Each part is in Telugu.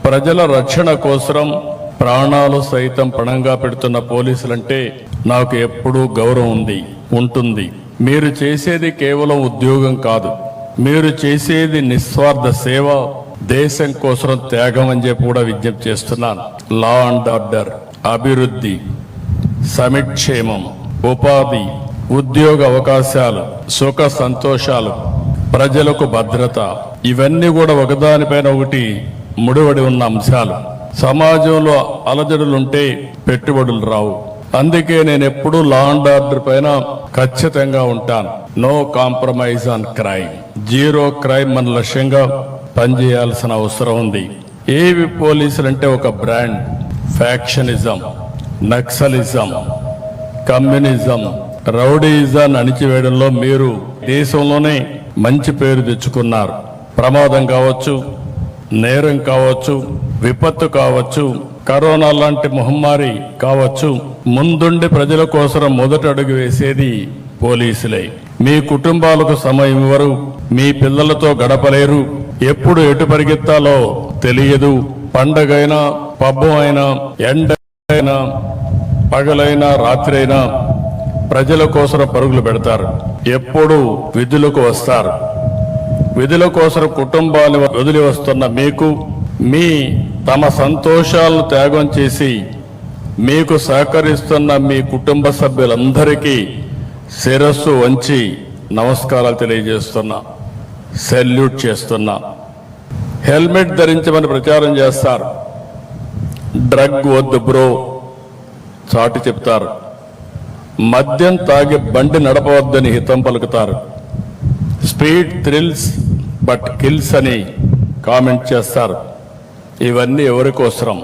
ప్రజల రక్షణ కోసం ప్రాణాలు సైతం పణంగా పెడుతున్న పోలీసులంటే నాకు ఎప్పుడూ గౌరవం ఉంటుంది. మీరు చేసేది కేవలం ఉద్యోగం కాదు, మీరు చేసేది నిస్వార్థ సేవ, దేశం కోసం త్యాగం అని చెప్పి కూడా విజ్ఞప్తి చేస్తున్నాను. లా అండ్ ఆర్డర్, అభివృద్ధి, సమిక్షేమం, ఉపాధి, ఉద్యోగ అవకాశాలు, సుఖ సంతోషాలు, ప్రజలకు భద్రత, ఇవన్నీ కూడా ఒకదానిపైన ఒకటి ముడివడి ఉన్న అంశాలు. సమాజంలో అలజడులుంటే పెట్టుబడులు రావు. అందుకే నేను ఎప్పుడూ లా అండ్ ఆర్డర్ పైన ఖచ్చితంగా ఉంటాను. No compromise on crime, zero crime మన లక్ష్యంగా పనిచేయాల్సిన అవసరం ఉంది. ఏవి పోలీసులు అంటే ఒక బ్రాండ్. ఫ్యాక్షనిజం, నక్సలిజం, కమ్యూనిజం, రౌడీయిజాన్ని అణిచివేయడంలో మీరు దేశంలోనే మంచి పేరు తెచ్చుకున్నారు. ప్రమాదం కావచ్చు, నేరం కావచ్చు, విపత్తు కావచ్చు, కరోనా లాంటి మహమ్మారి కావచ్చు, ముందుండి ప్రజల కోసం మొదటి అడుగు వేసేది పోలీసులే. మీ కుటుంబాలకు సమయం ఇవ్వరు, మీ పిల్లలతో గడపలేరు, ఎప్పుడు ఎటు పరిగెత్తాలో తెలియదు. పండగైనా, పబ్బం అయినా, ఎండైనా, పగలైనా, రాత్రి అయినా ప్రజల కోసం పరుగులు పెడతారు. ఎప్పుడు విధులకు వస్తారు. విధుల కోసం కుటుంబాన్ని వదిలి వస్తున్న మీకు, మీ తమ సంతోషాలను త్యాగం చేసి మీకు సహకరిస్తున్న మీ కుటుంబ సభ్యులందరికీ శిరస్సు వంచి నమస్కారాలు తెలియజేస్తున్నా, సెల్యూట్ చేస్తున్నా. హెల్మెట్ ధరించమని ప్రచారం చేస్తారు. డ్రగ్ వద్దు బ్రో చాటి చెప్తారు. మద్యం తాగి బండి నడపవద్దని హితం పలుకుతారు. స్పీడ్ థ్రిల్స్ బట్ కిల్స్ అని కామెంట్ చేస్తారు. ఇవన్నీ ఎవరి కోసరం?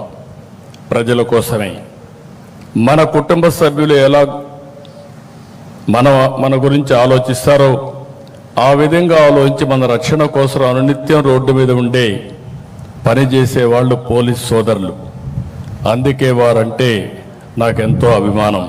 ప్రజల కోసమే. మన కుటుంబ సభ్యులు ఎలా మన గురించి ఆలోచిస్తారో ఆ విధంగా ఆలోచించి మన రక్షణ కోసం అనునిత్యం రోడ్డు మీద ఉండే పనిచేసే వాళ్ళు పోలీస్ సోదరులు. అందుకే వారంటే నాకెంతో అభిమానం.